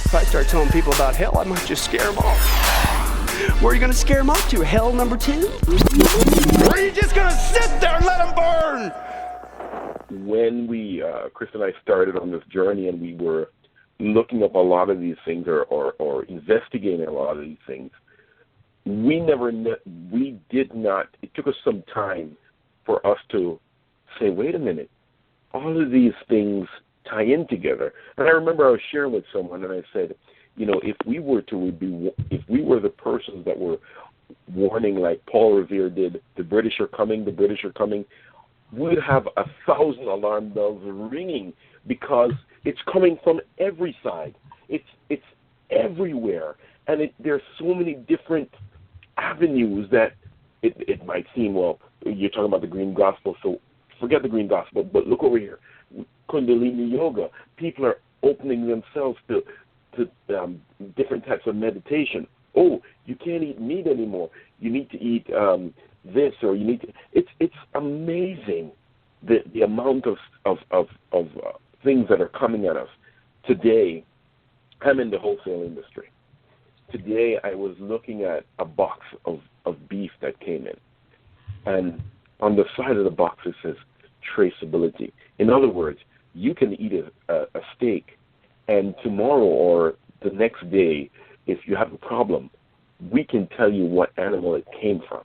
If I start telling people about hell, I might just scare them off. Where are you going to scare them off to? Hell number 2? Or are you just going to sit there and let them burn? When Chris and I started on this journey and we were looking up a lot of these things or investigating a lot of these things, it took us some time for us to say, wait a minute, all of these things tie in together. And I remember I was sharing with someone and I said, if we were the persons that were warning like Paul Revere did, the British are coming, we'd have 1,000 alarm bells ringing because it's coming from every side. It's everywhere. And there's so many different avenues that it might seem, well, you're talking about the green gospel, so forget the green gospel, but look over here. Kundalini yoga, people are opening themselves to different types of meditation. Oh, you can't eat meat anymore. You need to eat this, or you need to. It's amazing the amount of things that are coming at us today. I'm in the wholesale industry. Today I was looking at a box of beef that came in, and on the side of the box it says traceability. In other words, you can eat a steak, and tomorrow or the next day, if you have a problem, we can tell you what animal it came from.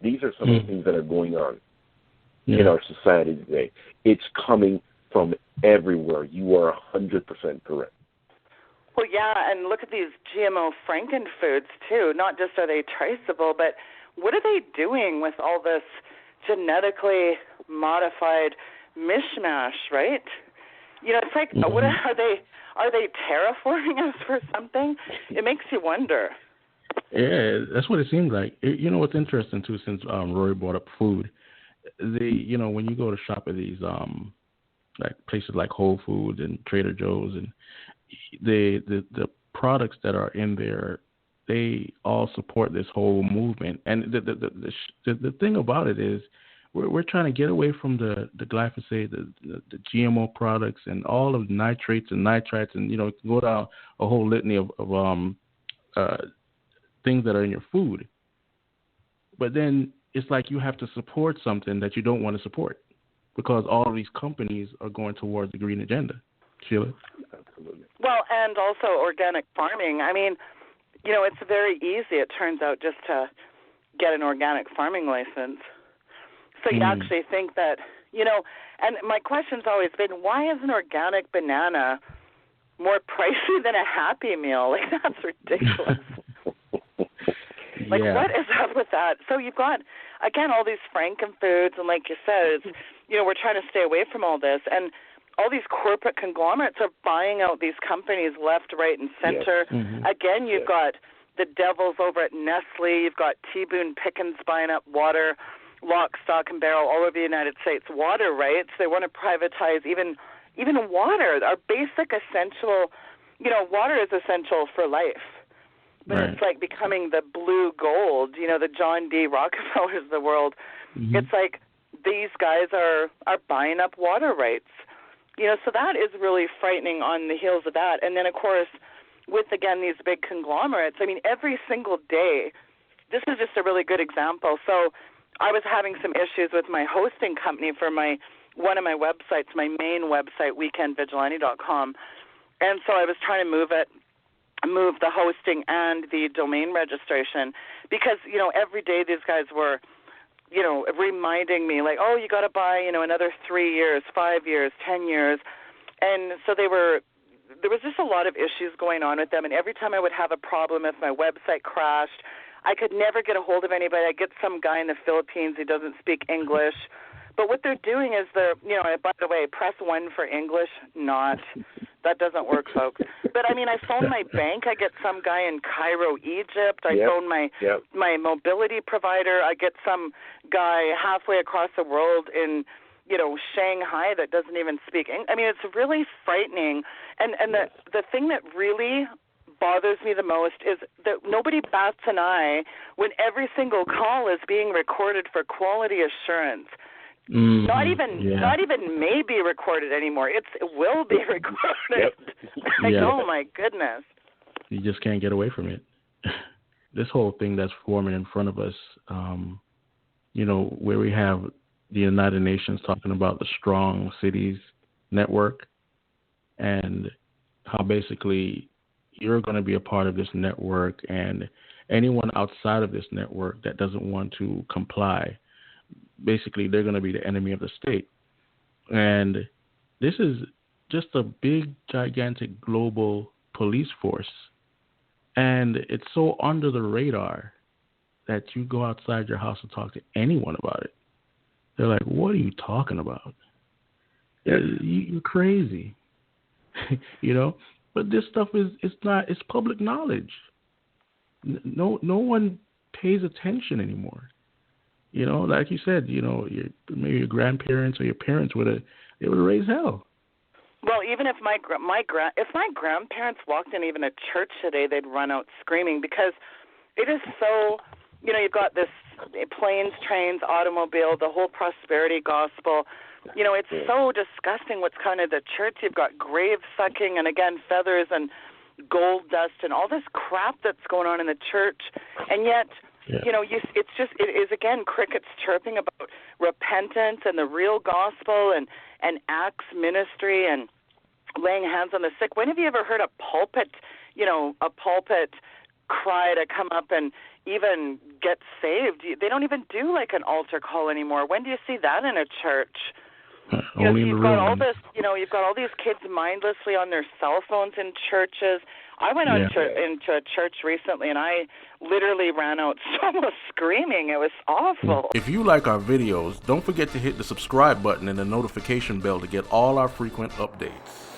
These are some of the things that are going on in our society today. It's coming from everywhere. You are 100% correct. Well, yeah, and look at these GMO frankenfoods, too. Not just are they traceable, but what are they doing with all this genetically modified mishmash, right? It's like, what are they terraforming us for something? It makes you wonder. Yeah, that's what it seems like. What's interesting, too, since Rory brought up food, when you go to shop at these like places like Whole Foods and Trader Joe's, and the products that are in there, they all support this whole movement. And the thing about it is, we're trying to get away from the glyphosate, the GMO products, and all of the nitrates and nitrites, and go down a whole litany of things that are in your food. But then it's like you have to support something that you don't want to support because all of these companies are going towards the green agenda. Sheila? Absolutely. Well, and also organic farming. I mean, it's very easy, it turns out, just to get an organic farming license. So you actually think that, and my question's always been, why is an organic banana more pricey than a Happy Meal? Like, that's ridiculous. What is up with that? So you've got, again, all these frankenfoods, and like you said, it's, we're trying to stay away from all this. And all these corporate conglomerates are buying out these companies left, right, and center. Yes. Again, you've got the devils over at Nestle. You've got T. Boone Pickens buying up water, lock, stock, and barrel all over the United States. Water rights. They want to privatize even water, our basic essential. Water is essential for life. But It's like becoming the blue gold, the John D. Rockefellers of the world. It's like these guys are buying up water rights. So that is really frightening on the heels of that. And then, of course, with, again, these big conglomerates, I mean, every single day, this is just a really good example. So I was having some issues with my hosting company for one of my websites, my main website, weekendvigilante.com. And so I was trying to move the hosting and the domain registration because, every day these guys were, reminding me like, oh, you got to buy, another 3 years, 5 years, 10 years. And so there was just a lot of issues going on with them. And every time I would have a problem, if my website crashed, I could never get a hold of anybody. I get some guy in the Philippines who doesn't speak English. But what they're doing is by the way, press 1 for English, that doesn't work, folks. But, I mean, I phone my bank. I get some guy in Cairo, Egypt. I phone my mobility provider. I get some guy halfway across the world in, Shanghai that doesn't even speak English. I mean, it's really frightening. And the thing that really bothers me the most is that nobody bats an eye when every single call is being recorded for quality assurance. Mm-hmm. Not even may be recorded anymore. It will be recorded. Like, oh my goodness. You just can't get away from it. This whole thing that's forming in front of us, where we have the United Nations talking about the Strong Cities Network and how basically you're going to be a part of this network, and anyone outside of this network that doesn't want to comply, basically they're going to be the enemy of the state. And this is just a big, gigantic global police force. And it's so under the radar that you go outside your house and talk to anyone about it. They're like, what are you talking about? You're crazy. But this stuff it's public knowledge. No one pays attention anymore. Like you said, maybe your grandparents or your parents they would have raised hell. Well, even if my grandparents walked in even a church today, they'd run out screaming, because it is so, you've got this planes, trains, automobile, the whole prosperity gospel. It's so disgusting what's kind of the church. You've got grave sucking and, again, feathers and gold dust and all this crap that's going on in the church. And yet, it is, again, crickets chirping about repentance and the real gospel and Acts ministry and laying hands on the sick. When have you ever heard a pulpit cry to come up and even get saved? They don't even do like an altar call anymore. When do you see that in a church? You've got all this, you've got all these kids mindlessly on their cell phones in churches. I went into a church recently, and I literally ran out almost screaming. It was awful. If you like our videos, don't forget to hit the subscribe button and the notification bell to get all our frequent updates.